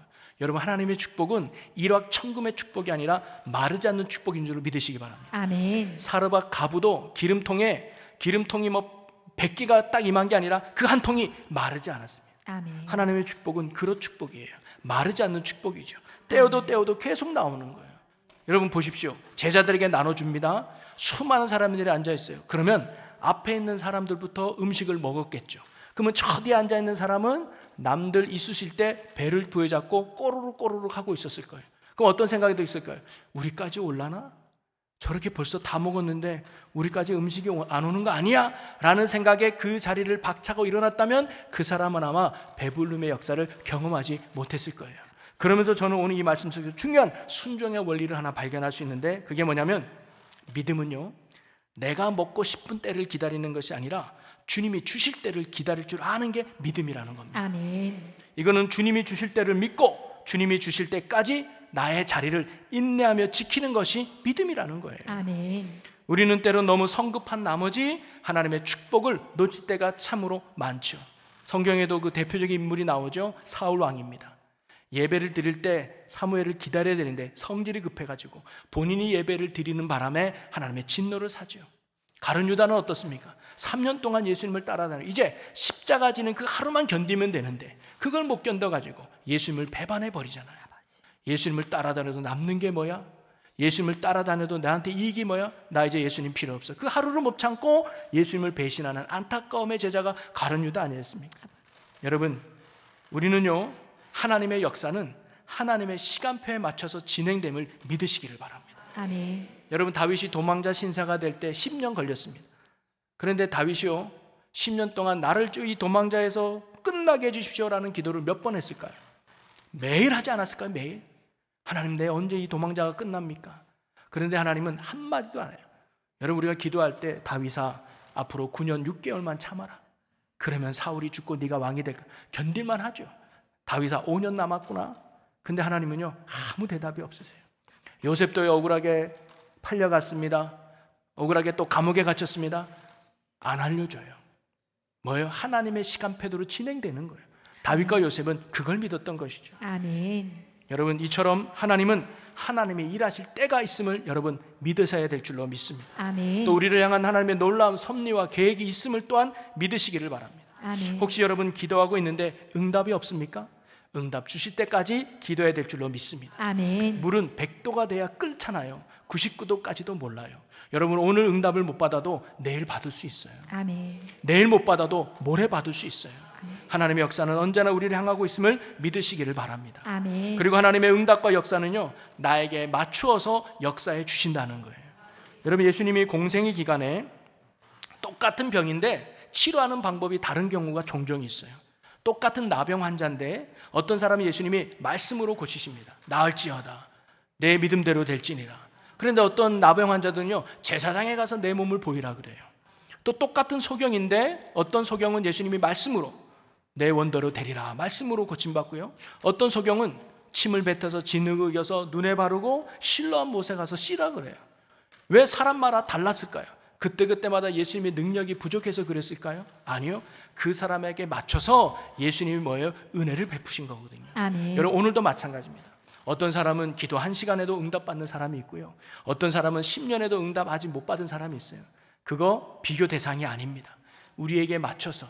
여러분, 하나님의 축복은 일확천금의 축복이 아니라 마르지 않는 축복인 줄 믿으시기 바랍니다. 아멘. 사르밧 가부도 기름통이 100개가 딱 임한 게 아니라 그 한 통이 마르지 않았습니다. 아멘. 하나님의 축복은 그런 축복이에요. 마르지 않는 축복이죠. 떼어도 계속 나오는 거예요. 여러분 보십시오. 제자들에게 나눠줍니다. 수많은 사람들이 앉아있어요. 그러면 앞에 있는 사람들부터 음식을 먹었겠죠. 그러면 저 뒤에 앉아있는 사람은 남들 있으실 때 배를 부여잡고 꼬르륵 꼬르륵 하고 있었을 거예요. 그럼 어떤 생각이 들었을까요? 우리까지 올라나? 저렇게 벌써 다 먹었는데 우리까지 음식이 안 오는 거 아니야? 라는 생각에 그 자리를 박차고 일어났다면 그 사람은 아마 배부름의 역사를 경험하지 못했을 거예요. 그러면서 저는 오늘 이 말씀 속에서 중요한 순종의 원리를 하나 발견할 수 있는데, 그게 뭐냐면, 믿음은요, 내가 먹고 싶은 때를 기다리는 것이 아니라 주님이 주실 때를 기다릴 줄 아는 게 믿음이라는 겁니다. 아멘. 이거는 주님이 주실 때를 믿고 주님이 주실 때까지 나의 자리를 인내하며 지키는 것이 믿음이라는 거예요. 아멘. 우리는 때로 너무 성급한 나머지 하나님의 축복을 놓칠 때가 참으로 많죠. 성경에도 그 대표적인 인물이 나오죠. 사울 왕입니다. 예배를 드릴 때 사무엘을 기다려야 되는데 성질이 급해가지고 본인이 예배를 드리는 바람에 하나님의 진노를 사죠. 가룟 유다는 어떻습니까? 3년 동안 예수님을 따라다니고 이제 십자가 지는 그 하루만 견디면 되는데 그걸 못 견뎌가지고 예수님을 배반해 버리잖아요. 예수님을 따라다녀도 남는 게 뭐야? 예수님을 따라다녀도 나한테 이익이 뭐야? 나 이제 예수님 필요 없어. 그 하루를 못 참고 예수님을 배신하는 안타까움의 제자가 가룟 유다 아니었습니까? 여러분, 우리는요, 하나님의 역사는 하나님의 시간표에 맞춰서 진행됨을 믿으시기를 바랍니다. 아멘. 여러분, 다윗이 도망자 신사가 될 때 10년 걸렸습니다. 그런데 다윗이요, 10년 동안 나를 이 도망자에서 끝나게 해주십시오라는 기도를 몇 번 했을까요? 매일 하지 않았을까요? 매일? 하나님, 내 언제 이 도망자가 끝납니까? 그런데 하나님은 한마디도 안 해요. 여러분, 우리가 기도할 때 다윗아, 앞으로 9년 6개월만 참아라. 그러면 사울이 죽고 네가 왕이 될까? 견딜만 하죠. 다윗아, 5년 남았구나. 근데 하나님은요, 아무 대답이 없으세요. 요셉도 억울하게 팔려갔습니다. 억울하게 또 감옥에 갇혔습니다. 안 알려줘요. 뭐예요? 하나님의 시간표대로 진행되는 거예요. 다윗과 요셉은 그걸 믿었던 것이죠. 아멘. 여러분, 이처럼 하나님은 하나님이 일하실 때가 있음을 여러분 믿으셔야 될 줄로 믿습니다. 아멘. 또 우리를 향한 하나님의 놀라운 섭리와 계획이 있음을 또한 믿으시기를 바랍니다. 아멘. 혹시 여러분 기도하고 있는데 응답이 없습니까? 응답 주실 때까지 기도해야 될 줄로 믿습니다. 아멘. 물은 100도가 돼야 끓잖아요. 99도까지도 몰라요. 여러분, 오늘 응답을 못 받아도 내일 받을 수 있어요. 아멘. 내일 못 받아도 모레 받을 수 있어요. 하나님의 역사는 언제나 우리를 향하고 있음을 믿으시기를 바랍니다. 아멘. 그리고 하나님의 응답과 역사는요, 나에게 맞추어서 역사해 주신다는 거예요. 여러분, 예수님이 공생의 기간에 똑같은 병인데 치료하는 방법이 다른 경우가 종종 있어요. 똑같은 나병 환자인데 어떤 사람이 예수님이 말씀으로 고치십니다. 나을지어다, 내 믿음대로 될지니라. 그런데 어떤 나병 환자들은요, 제사장에 가서 내 몸을 보이라 그래요. 또 똑같은 소경인데 어떤 소경은 예수님이 말씀으로 내 원대로 되리라 말씀으로 고침받고요, 어떤 소경은 침을 뱉어서 진흙을 이겨서 눈에 바르고 실로암 못에 가서 씻으라 그래요. 왜 사람마다 달랐을까요? 그때그때마다 예수님의 능력이 부족해서 그랬을까요? 아니요, 그 사람에게 맞춰서 예수님이 뭐예요? 은혜를 베푸신 거거든요. 아멘. 여러분, 오늘도 마찬가지입니다. 어떤 사람은 기도 1시간에도 응답받는 사람이 있고요, 어떤 사람은 10년에도 응답 아직 못 받은 사람이 있어요. 그거 비교 대상이 아닙니다. 우리에게 맞춰서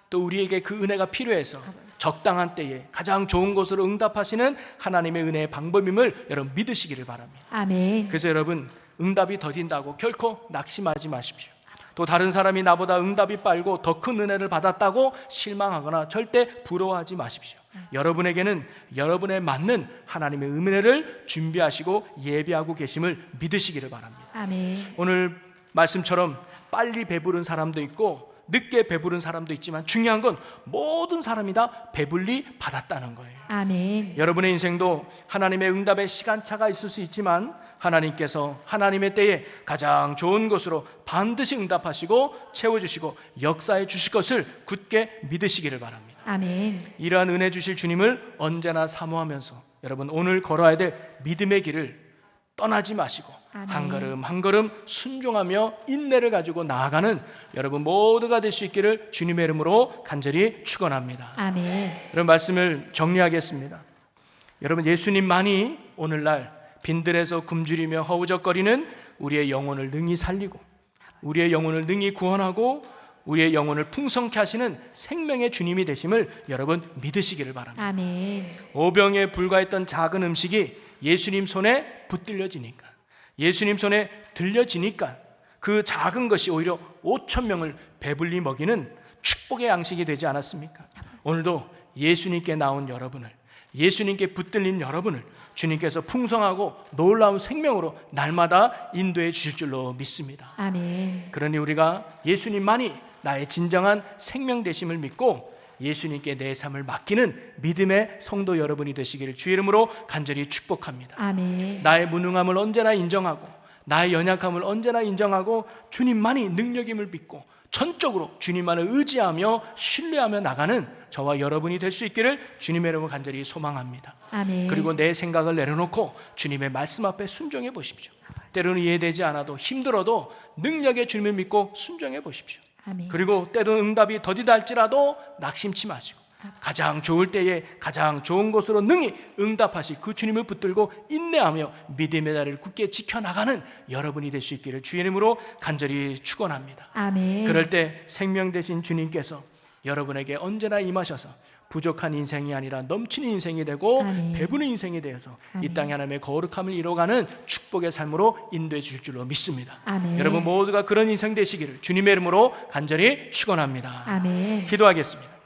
또 우리에게 그 은혜가 필요해서 적당한 때에 가장 좋은 것으로 응답하시는 하나님의 은혜의 방법임을 여러분 믿으시기를 바랍니다. 아멘. 그래서 여러분, 응답이 더딘다고 결코 낙심하지 마십시오. 또 다른 사람이 나보다 응답이 빨고 더 큰 은혜를 받았다고 실망하거나 절대 부러워하지 마십시오. 여러분에게는 여러분에 맞는 하나님의 은혜를 준비하시고 예비하고 계심을 믿으시기를 바랍니다. 아멘. 오늘 말씀처럼 빨리 배부른 사람도 있고 늦게 배부른 사람도 있지만 중요한 건 모든 사람이 다 배불리 받았다는 거예요. 아멘. 여러분의 인생도 하나님의 응답의 시간차가 있을 수 있지만 하나님께서 하나님의 때에 가장 좋은 것으로 반드시 응답하시고 채워주시고 역사해 주실 것을 굳게 믿으시기를 바랍니다. 아멘. 이러한 은혜 주실 주님을 언제나 사모하면서 여러분, 오늘 걸어야 될 믿음의 길을 떠나지 마시고 아멘. 한 걸음 한 걸음 순종하며 인내를 가지고 나아가는 여러분 모두가 될 수 있기를 주님의 이름으로 간절히 축원합니다. 아멘. 여러분, 말씀을 정리하겠습니다. 여러분, 예수님만이 오늘날 빈들에서 굶주리며 허우적거리는 우리의 영혼을 능히 살리고 우리의 영혼을 능히 구원하고 우리의 영혼을 풍성케 하시는 생명의 주님이 되심을 여러분 믿으시기를 바랍니다. 아멘. 오병에 불과했던 작은 음식이 예수님 손에 붙들려지니까, 예수님 손에 들려지니까 그 작은 것이 오히려 5,000명을 배불리 먹이는 축복의 양식이 되지 않았습니까? 오늘도 예수님께 나온 여러분을, 예수님께 붙들린 여러분을 주님께서 풍성하고 놀라운 생명으로 날마다 인도해 주실 줄로 믿습니다. 아멘. 그러니 우리가 예수님만이 나의 진정한 생명 되심을 믿고 예수님께 내 삶을 맡기는 믿음의 성도 여러분이 되시기를 주의 이름으로 간절히 축복합니다. 아멘. 나의 무능함을 언제나 인정하고 나의 연약함을 언제나 인정하고 주님만이 능력임을 믿고 전적으로 주님만을 의지하며 신뢰하며 나가는 저와 여러분이 될 수 있기를 주님의 이름으로 간절히 소망합니다. 아멘. 그리고 내 생각을 내려놓고 주님의 말씀 앞에 순종해 보십시오. 때로는 이해되지 않아도 힘들어도 능력의 주님을 믿고 순종해 보십시오. 아멘. 그리고 때로는 응답이 더디다 할지라도 낙심치 마시고 가장 좋을 때에 가장 좋은 곳으로 능히 응답하실 그 주님을 붙들고 인내하며 믿음의 자리를 굳게 지켜나가는 여러분이 될 수 있기를 주의 이름으로 간절히 축원합니다. 아멘. 그럴 때 생명 되신 주님께서 여러분에게 언제나 임하셔서 부족한 인생이 아니라 넘치는 인생이 되고 아멘. 배부른 인생이 되어서 이 아멘. 땅에 하나님의 거룩함을 이뤄가는 축복의 삶으로 인도해 주실 줄로 믿습니다. 아멘. 여러분 모두가 그런 인생 되시기를 주님의 이름으로 간절히 축원합니다. 아멘. 기도하겠습니다.